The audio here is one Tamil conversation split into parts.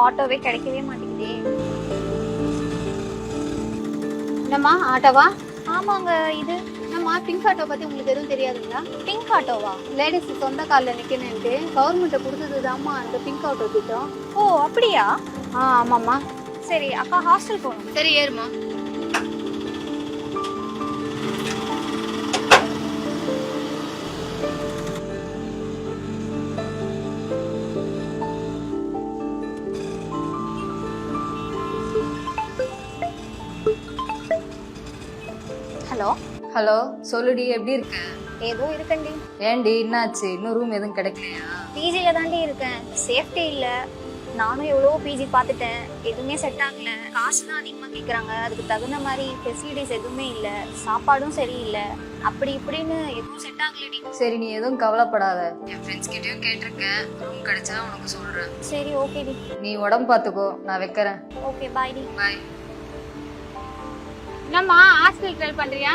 ஆட்டோவே கிடைக்கவே மாட்டேங்குதே. என்னம்மா ஆட்டோவா? ஆமாங்க. இது என்னம்மா பிங்க் ஆட்டோ பத்தி உங்களுக்கு எதுவும் தெரியாதுங்களா? பிங்க் ஆட்டோவா? லேடிஸ் சொந்த காலில் நிக்கணும்ட்டு கவர்மெண்ட் கொடுத்ததுதாம்மா அந்த பிங்க் ஆட்டோ திட்டம். ஓ அப்படியா? ஆமாம்மா. சரி அக்கா, ஹாஸ்டல் போகணும். சரி ஏறுமா. ஹலோ. ஹலோ, சொல்லுடி, எப்படி இருக்க? ஏதோ இருக்கண்டி. ஏன்டி, என்னாச்சு? இன்னும் ரூம் எதுவும் கிடைக்கலையா? பிஜில தாண்டி இருக்கேன். சேஃப்டி இல்ல. நானும் எவ்வளவோ பிஜி பார்த்துட்டேன், எதுவுமே செட் ஆகல. காசு தான் அதிகமாக கேட்குறாங்க, அதுக்கு தகுந்த மாதிரி ஃபெசிலிட்டிஸ் எதுவுமே இல்லை, சாப்பாடும் சரியில்லை, அப்படி இப்படின்னு எதுவும் செட் ஆகலடி. சரி, நீ எதுவும் கவலைப்படாத. என் ஃப்ரெண்ட்ஸ் கிட்டயும் கேட்டிருக்கேன், ரூம் கிடைச்சா உனக்கு சொல்றேன். சரி ஓகேடி. நீ உடம்பு பார்த்துக்கோ, நான் வைக்கிறேன். ஓகே பாய்டி. பாய். என்னம்மா ஹாஸ்டல் ட்ரை பண்றியா?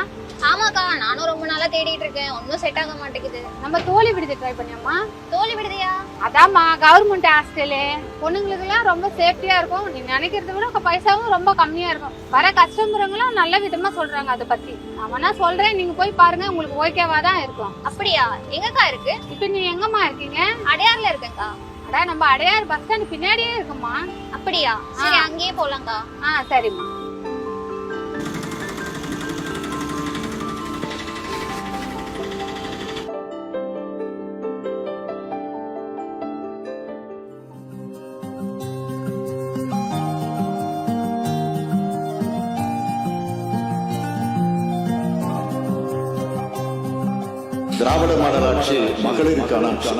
ஆமாக்கா, நானும் ரொம்ப நாளா தேடிட்டு இருக்கேன், ஒன்றும் செட் ஆக மாட்டேங்குது. நம்ம தோழி விடுதி ட்ரை பண்ணியாம்மா? தோழி விடுதியா? அதாம்மா கவர்மெண்ட் ஹாஸ்டலு. பொண்ணுங்களுக்குலாம் ரொம்ப சேஃப்டியா இருக்கும். நீ நினைக்கிறத விட பைசாவும் ரொம்ப கம்மியா இருக்கும். வர கஸ்டமருங்களும் நல்ல விதமா சொல்றாங்க அதை பத்தி. நான் நான் சொல்றேன், நீங்க போய் பாருங்க, உங்களுக்கு ஓகேவா தான் இருக்கும். அப்படியா? எங்கக்கா இருக்கு? இப்ப நீ எங்கம்மா இருக்கீங்க? அடையார்ல இருக்கேன்க்கா. அடா, நம்ம அடையார் பஸ் ஸ்டாண்ட் பின்னாடியே இருக்குமா. அப்படியா? சரி அங்கேயே போலாம்க்கா. சரிம்மா. திராவிட மாடல் ஆட்சி மகளிருக்கான ஆட்சி.